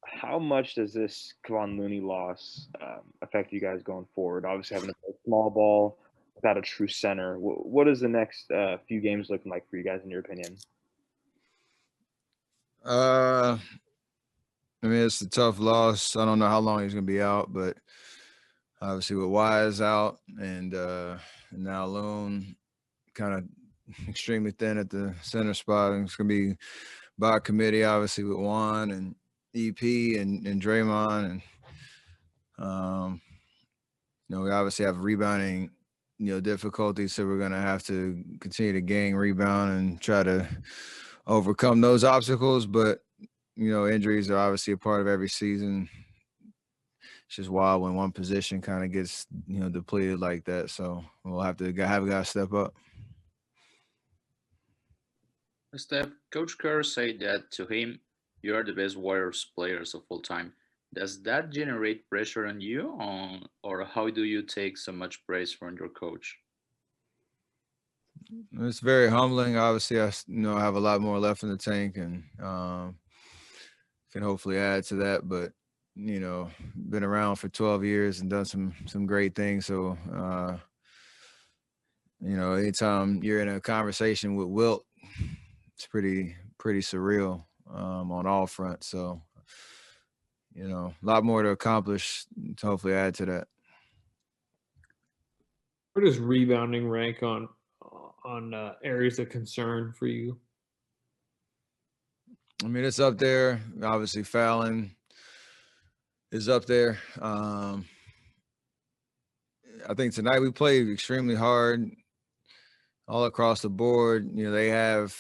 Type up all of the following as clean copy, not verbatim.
how much does this Kevon Looney loss affect you guys going forward? Obviously, having to play small ball without a true center. What is the next few games looking like for you guys, in your opinion? Uh, I mean, it's a tough loss. I don't know how long he's gonna be out, but obviously with Wise out and now Loon kind of extremely thin at the center spot, and it's gonna be by committee, obviously with Juan and EP and Draymond, and um, we obviously have rebounding, difficulties, so we're gonna have to continue to gain rebound and try to overcome those obstacles. But injuries are obviously a part of every season. It's just wild when one position kind of gets depleted like that. So we'll have to have a guy step up. Steph, Coach Kerr said that to him, you are the best Warriors players of all time. Does that generate pressure on you, or how do you take so much praise from your coach? It's very humbling. Obviously, I have a lot more left in the tank, and can hopefully add to that. But been around for 12 years and done some great things. So anytime you're in a conversation with Wilt, it's pretty surreal on all fronts. So a lot more to accomplish to hopefully add to that. Where does rebounding rank on areas of concern for you? I mean, it's up there. Obviously, fouling is up there. I think tonight we played extremely hard all across the board. They have,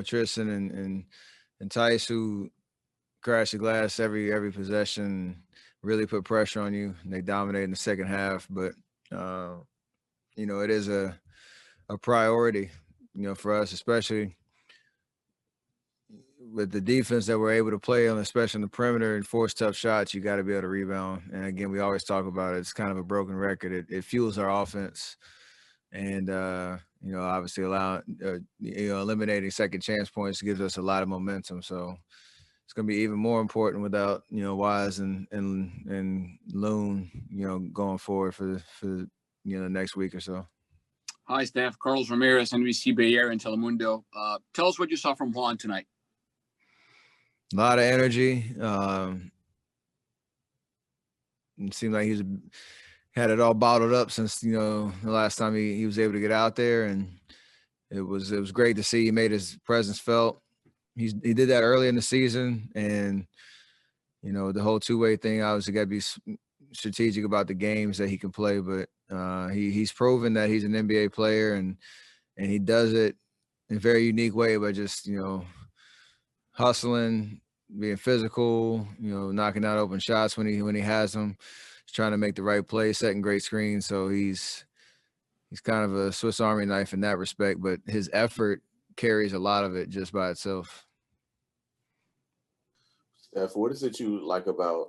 Tristan and Tice, who crash the glass every possession, really put pressure on you. And they dominate in the second half. But, it is a priority, for us, especially with the defense that we're able to play on, especially on the perimeter and force tough shots. You got to be able to rebound. And again, we always talk about it. It's kind of a broken record. It fuels our offense. And, obviously eliminating second chance points gives us a lot of momentum. So it's going to be even more important without, Wise and Loon, going forward for the next week or so. Hi, Steph. Carlos Ramirez, NBC Bay Area and Telemundo. Tell us what you saw from Juan tonight. A lot of energy. It seemed like he had it all bottled up since the last time he was able to get out there, and it was great to see. He made his presence felt. He did that early in the season, and the whole two-way thing. Obviously, got to be strategic about the games that he can play, but he's proven that he's an NBA player, and he does it in a very unique way by just hustling, being physical, knocking out open shots when he has them. He's trying to make the right play, setting great screens. So he's kind of a Swiss Army knife in that respect, but his effort carries a lot of it just by itself. Steph, what is it you like about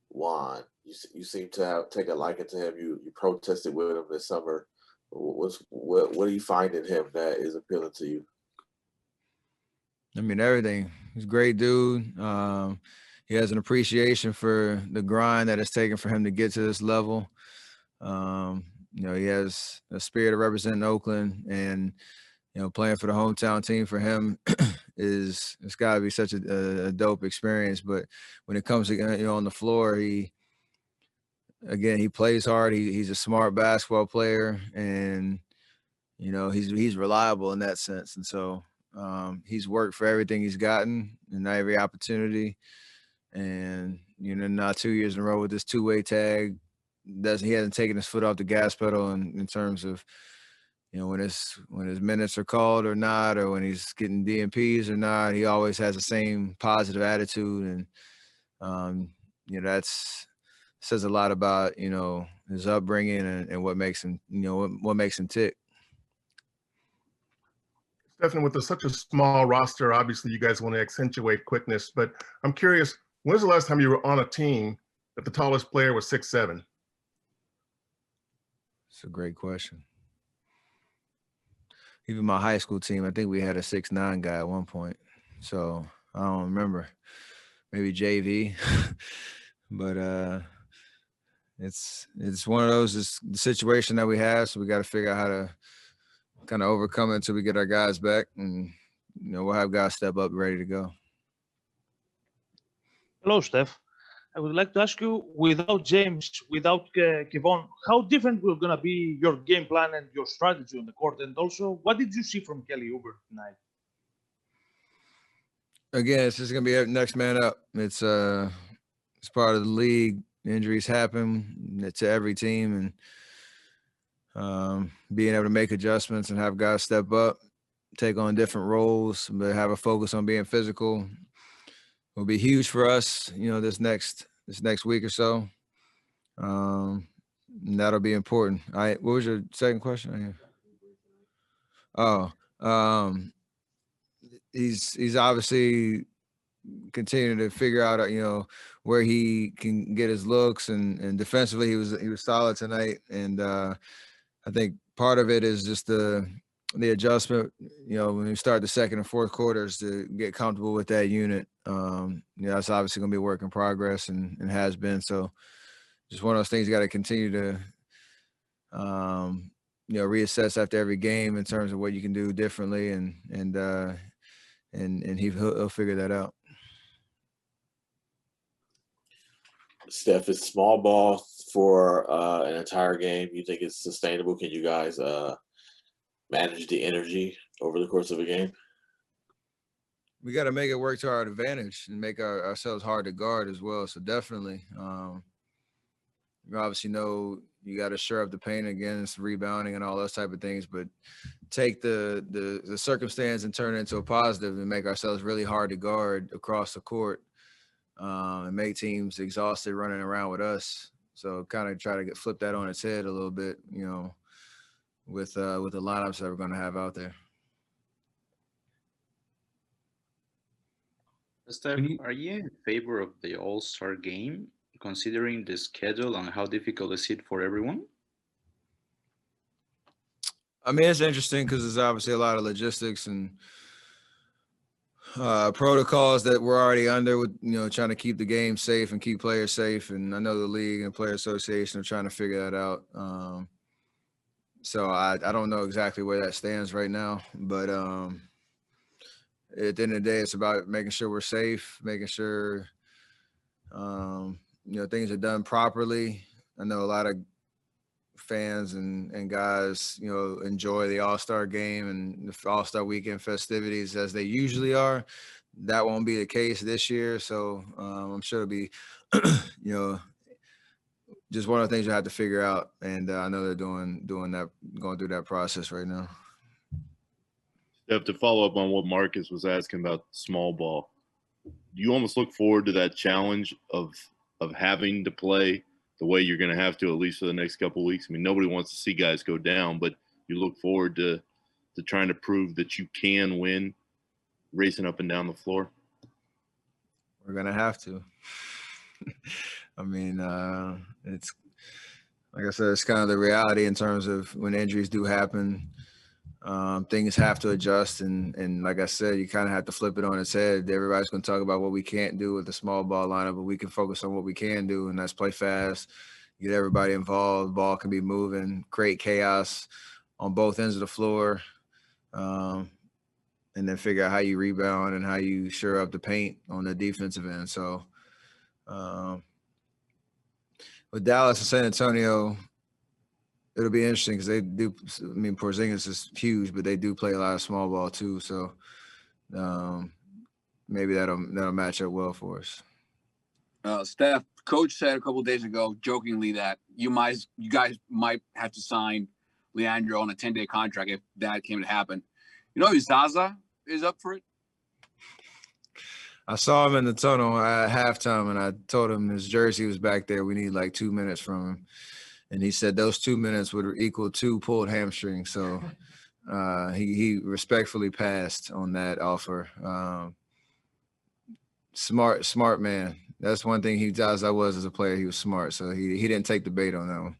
Juan? You seem to have taken a liking to him. You protested with him this summer. What do you find in him that is appealing to you? I mean, everything. He's a great dude. He has an appreciation for the grind that it's taken for him to get to this level. He has a spirit of representing Oakland, and playing for the hometown team for him it's got to be such a dope experience. But when it comes to on the floor, he plays hard. He's a smart basketball player, and he's reliable in that sense. And so he's worked for everything he's gotten and every opportunity. And now 2 years in a row with this two-way tag, he hasn't taken his foot off the gas pedal in terms of when his minutes are called or not, or when he's getting DMPs or not. He always has the same positive attitude, and that's says a lot about his upbringing and what makes him what makes him tick. Definitely, with such a small roster, obviously you guys want to accentuate quickness. But I'm curious, when's the last time you were on a team that the tallest player was 6'7"? It's a great question. Even my high school team, I think we had a 6'9" guy at one point. So I don't remember. maybe JV. But it's one of those, it's the situation that we have, so we got to figure out how to kind of overcome it until we get our guys back, and we'll have guys step up ready to go. Hello, Steph. I would like to ask you, without James, without Kevon, how different will gonna be your game plan and your strategy on the court? And also, what did you see from Kelly Oubre tonight? Again, it's just gonna be next man up. It's part of the league. Injuries happen to every team, and being able to make adjustments and have guys step up, take on different roles, but have a focus on being physical will be huge for us, this next week or so. And that'll be important. What was your second question? He's obviously continuing to figure out, where he can get his looks, and defensively he was solid tonight. And I think part of it is just the adjustment, when you start the second and fourth quarters, to get comfortable with that unit. That's obviously going to be a work in progress, and has been. So just one of those things you got to continue to, reassess after every game in terms of what you can do differently, and he'll figure that out. Steph, is small ball for an entire game, you think it's sustainable? Can you guys manage the energy over the course of a game? We got to make it work to our advantage and make ourselves hard to guard as well. So definitely, you obviously know you got to shore up the paint against rebounding and all those type of things, but take the circumstance and turn it into a positive and make ourselves really hard to guard across the court, and make teams exhausted running around with us. So kind of try to flip that on its head a little bit, with the lineups that we're going to have out there. Steph, are you in favor of the All-Star game, considering the schedule and how difficult is it for everyone? I mean, it's interesting because there's obviously a lot of logistics and protocols that we're already under with, trying to keep the game safe and keep players safe. And I know the league and player association are trying to figure that out. So I don't know exactly where that stands right now, but at the end of the day, it's about making sure we're safe, making sure, things are done properly. I know a lot of fans and guys, enjoy the All-Star game and the All-Star weekend festivities as they usually are. That won't be the case this year. So I'm sure it'll be, just one of the things you have to figure out. And I know they're doing that, going through that process right now. Steph, to follow up on what Marcus was asking about small ball, do you almost look forward to that challenge of having to play the way you're going to have to, at least for the next couple of weeks? I mean, nobody wants to see guys go down, but you look forward to trying to prove that you can win racing up and down the floor? We're going to have to. I mean, it's like I said, it's kind of the reality in terms of when injuries do happen. Things have to adjust, and like I said, you kind of have to flip it on its head. Everybody's going to talk about what we can't do with the small ball lineup, but we can focus on what we can do, and that's play fast, get everybody involved, ball can be moving, create chaos on both ends of the floor, and then figure out how you rebound and how you shore up the paint on the defensive end. So with Dallas and San Antonio, it'll be interesting because they do. I mean, Porzingis is huge, but they do play a lot of small ball too. So maybe that'll match up well for us. Steph, coach said a couple of days ago, jokingly, that you guys might have to sign Leandro on a 10-day contract if that came to happen. You know, Zaza is up for it. I saw him in the tunnel at halftime, and I told him his jersey was back there. We need like 2 minutes from him. And he said those 2 minutes would equal 2 pulled hamstrings. So he respectfully passed on that offer. Smart man. That's one thing he does. I was as a player. He was smart. So he didn't take the bait on that one.